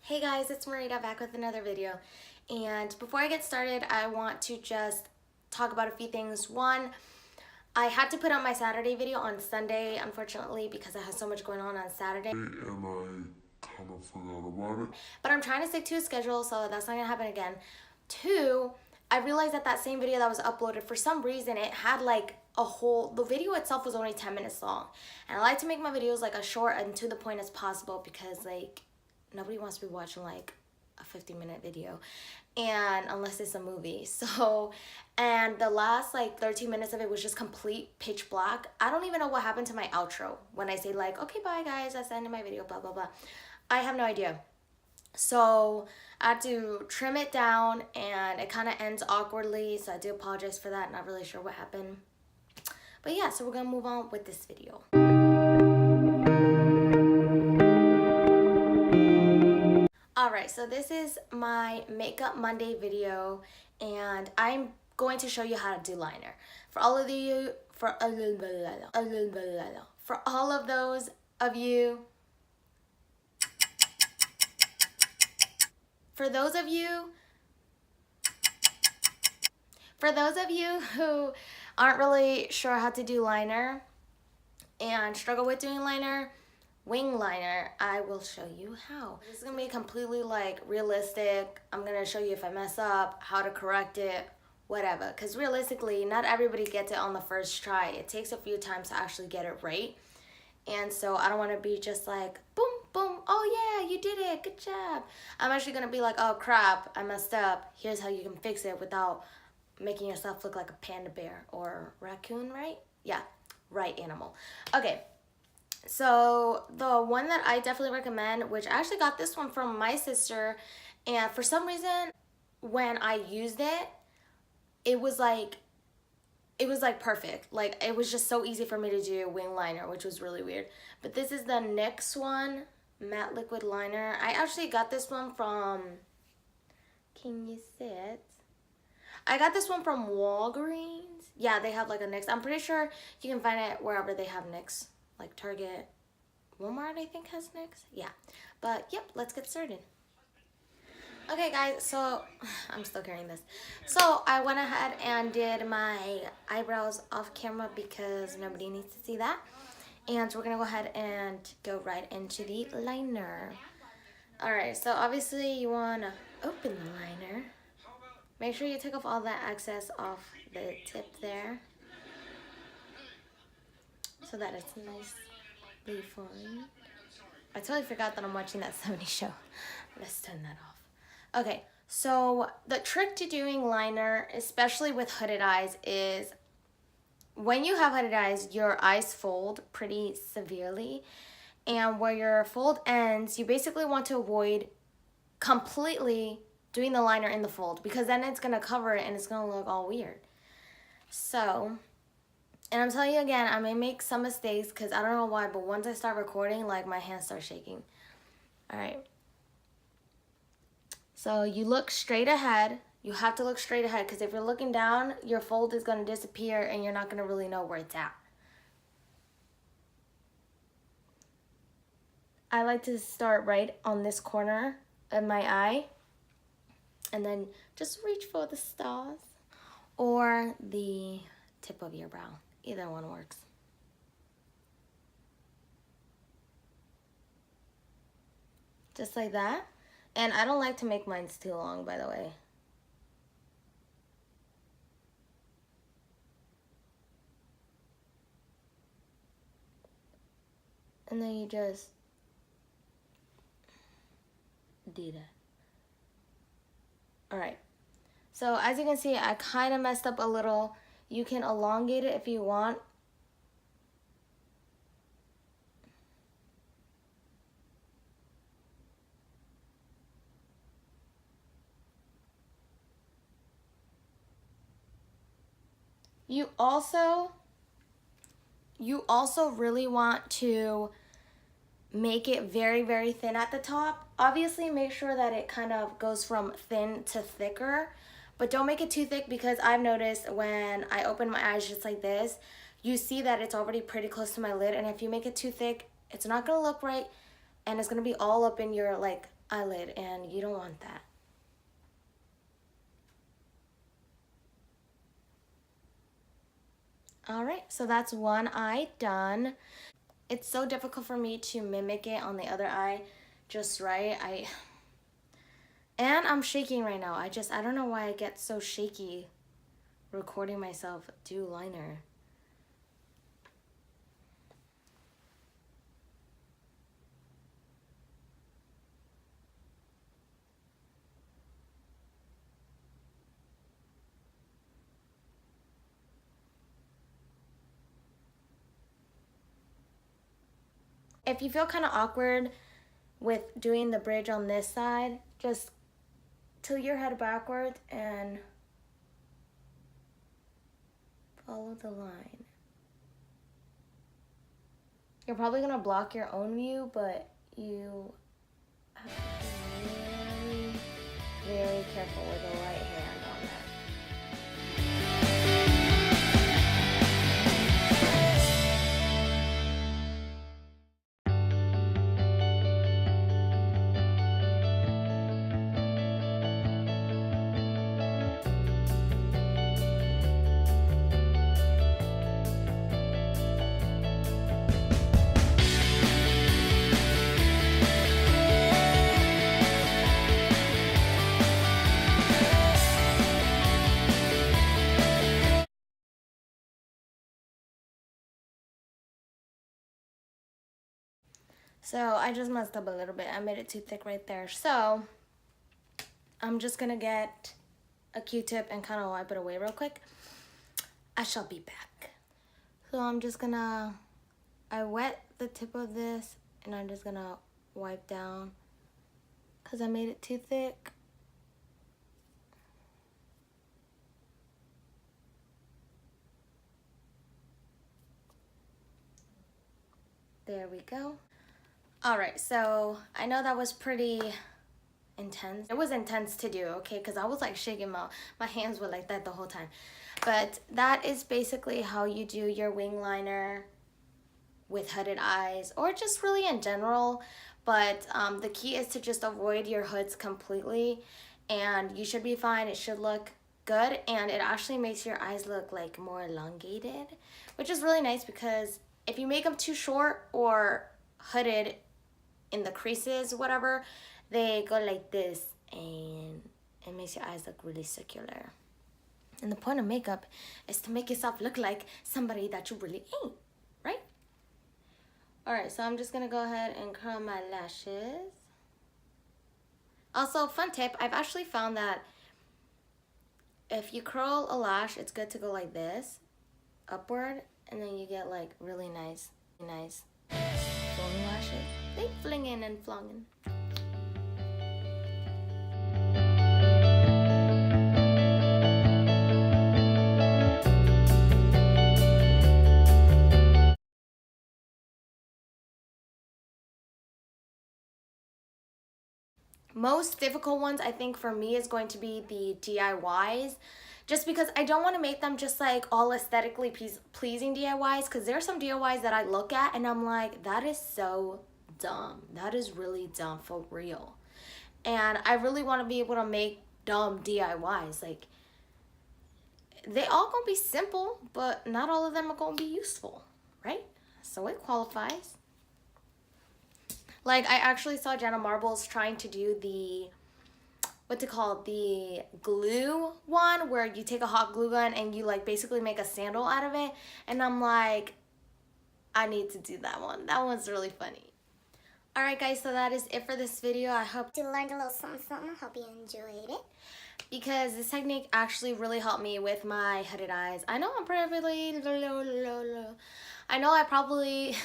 Hey guys, it's Marita back with another video. And before I get started, I want to just talk about a few things. One, I had to put out my Saturday video on Sunday, unfortunately, because I had so much going on Saturday. And I kind of forgot about it. But I'm trying to stick to a schedule, so that's not gonna happen again. Two, I realized that that same video that was uploaded, for some reason, it had like the video itself was only 10 minutes long. And I like to make my videos like as short and to the point as possible because like, nobody wants to be watching like a 50-minute video, and unless it's a movie. So, and the last like 13 minutes of it was just complete pitch black. I don't even know what happened to my outro when I say like, okay, bye guys, that's the end of my video, blah blah blah. I have no idea. So I had to trim it down and it kind of ends awkwardly, so I do apologize for that. Not really sure what happened, but yeah, so we're gonna move on with this video. Alright, so this is my Makeup Monday video, and I'm going to show you how to do liner. For all of you, for all of those of you, who aren't really sure how to do liner and struggle with doing liner, wing liner, I will show you how. This is gonna be completely like realistic. I'm gonna show you if I mess up, how to correct it, whatever. Because realistically, not everybody gets it on the first try. It takes a few times to actually get it right. And so I don't want to be just like, boom, boom, oh yeah, you did it, good job. I'm actually gonna be like, oh crap, I messed up. Here's how you can fix it without making yourself look like a panda bear or raccoon, right? Yeah, right animal. Okay. So the one that I definitely recommend, which I actually got this one from my sister, and for some reason when I used it, it was like perfect. Like it was just so easy for me to do wing liner, which was really weird. But this is the NYX one, matte liquid liner. I actually got this one from, can you see it? I got this one from Walgreens. Yeah, they have like a NYX. I'm pretty sure you can find it wherever they have NYX. Like Target, Walmart I think has NYX. Yeah, but yep, let's get started. Okay guys, so I'm still carrying this. So I went ahead and did my eyebrows off camera because nobody needs to see that. And we're gonna go ahead and go right into the liner. Alright, so obviously you wanna open the liner. Make sure you take off all that excess off the tip there, so that it's nicely formed. I totally forgot that I'm watching that 70s show. Let's turn that off. Okay, so the trick to doing liner, especially with hooded eyes, is when you have hooded eyes, your eyes fold pretty severely. And where your fold ends, you basically want to avoid completely doing the liner in the fold, because then it's going to cover it and it's going to look all weird. So, and I'm telling you again, I may make some mistakes because I don't know why, but once I start recording, like my hands start shaking. Alright. So you look straight ahead. You have to look straight ahead because if you're looking down, your fold is going to disappear and you're not going to really know where it's at. I like to start right on this corner of my eye and then just reach for the stars or the tip of your brow. Either one works. Just like that. And I don't like to make mine too long, by the way. And then you just do that. Alright. So as you can see, I kind of messed up a little. You can elongate it if you want. You also really want to make it very, very thin at the top. Obviously, make sure that it kind of goes from thin to thicker, but don't make it too thick because I've noticed when I open my eyes just like this, you see that it's already pretty close to my lid, and if you make it too thick, it's not gonna look right, and it's gonna be all up in your like eyelid, and you don't want that. Alright, so that's one eye done. It's so difficult for me to mimic it on the other eye just right. And I'm shaking right now. I don't know why I get so shaky recording myself do liner. If you feel kind of awkward with doing the bridge on this side, just tilt your head backwards and follow the line. You're probably gonna block your own view, but you have to be very, very careful with the right hand on that. So I just messed up a little bit. I made it too thick right there. So I'm just gonna get a Q-tip and kind of wipe it away real quick. I shall be back. So I'm just gonna, I wet the tip of this and I'm just gonna wipe down because I made it too thick. There we go. All right, so I know that was pretty intense. It was intense to do, okay, because I was like shaking my hands were like that the whole time. But that is basically how you do your wing liner with hooded eyes, or just really in general. But the key is to just avoid your hoods completely, and you should be fine. It should look good, and it actually makes your eyes look like more elongated, which is really nice because if you make them too short or hooded in the creases, whatever, they go like this and it makes your eyes look really circular. And the point of makeup is to make yourself look like somebody that you really ain't, right? All right, so I'm just gonna go ahead and curl my lashes. Also, fun tip, I've actually found that if you curl a lash, it's good to go like this, upward, and then you get like really nice flowing lashes. They flinging and flonging. Most difficult ones, I think, for me is going to be the DIYs, just because I don't want to make them just like all aesthetically pleasing DIYs, because there are some DIYs that I look at and I'm like, that is so dumb. That is really dumb for real. And I really want to be able to make dumb DIYs. Like, they all gonna be simple, but not all of them are gonna be useful, right? So it qualifies. Like, I actually saw Jenna Marbles trying to do the, the glue one, where you take a hot glue gun and you like basically make a sandal out of it. And I'm like, I need to do that one. That one's really funny. Alright guys, so that is it for this video. I hope you learned a little something. I hope you enjoyed it, because this technique actually really helped me with my hooded eyes. I know I'm probably, I know I probably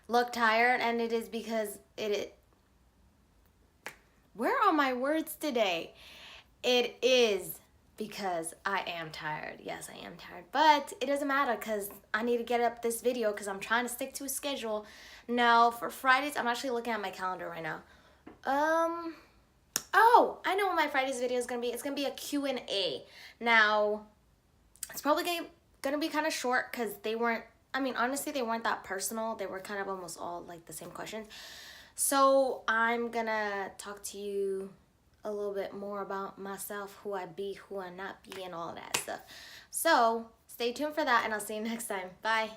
look tired, and it is because where are my words today? It is because I am tired. Yes, I am tired, but it doesn't matter because I need to get up this video because I'm trying to stick to a schedule. Now for Fridays, I'm actually looking at my calendar right now. Oh, I know what my Fridays video is gonna be. It's gonna be a Q&A. Now, it's probably gonna be kind of short because they weren't, I mean, honestly, they weren't that personal. They were kind of almost all like the same questions. So I'm gonna talk to you a little bit more about myself, who I be, who I not be, and all that stuff. So stay tuned for that, and I'll see you next time. Bye.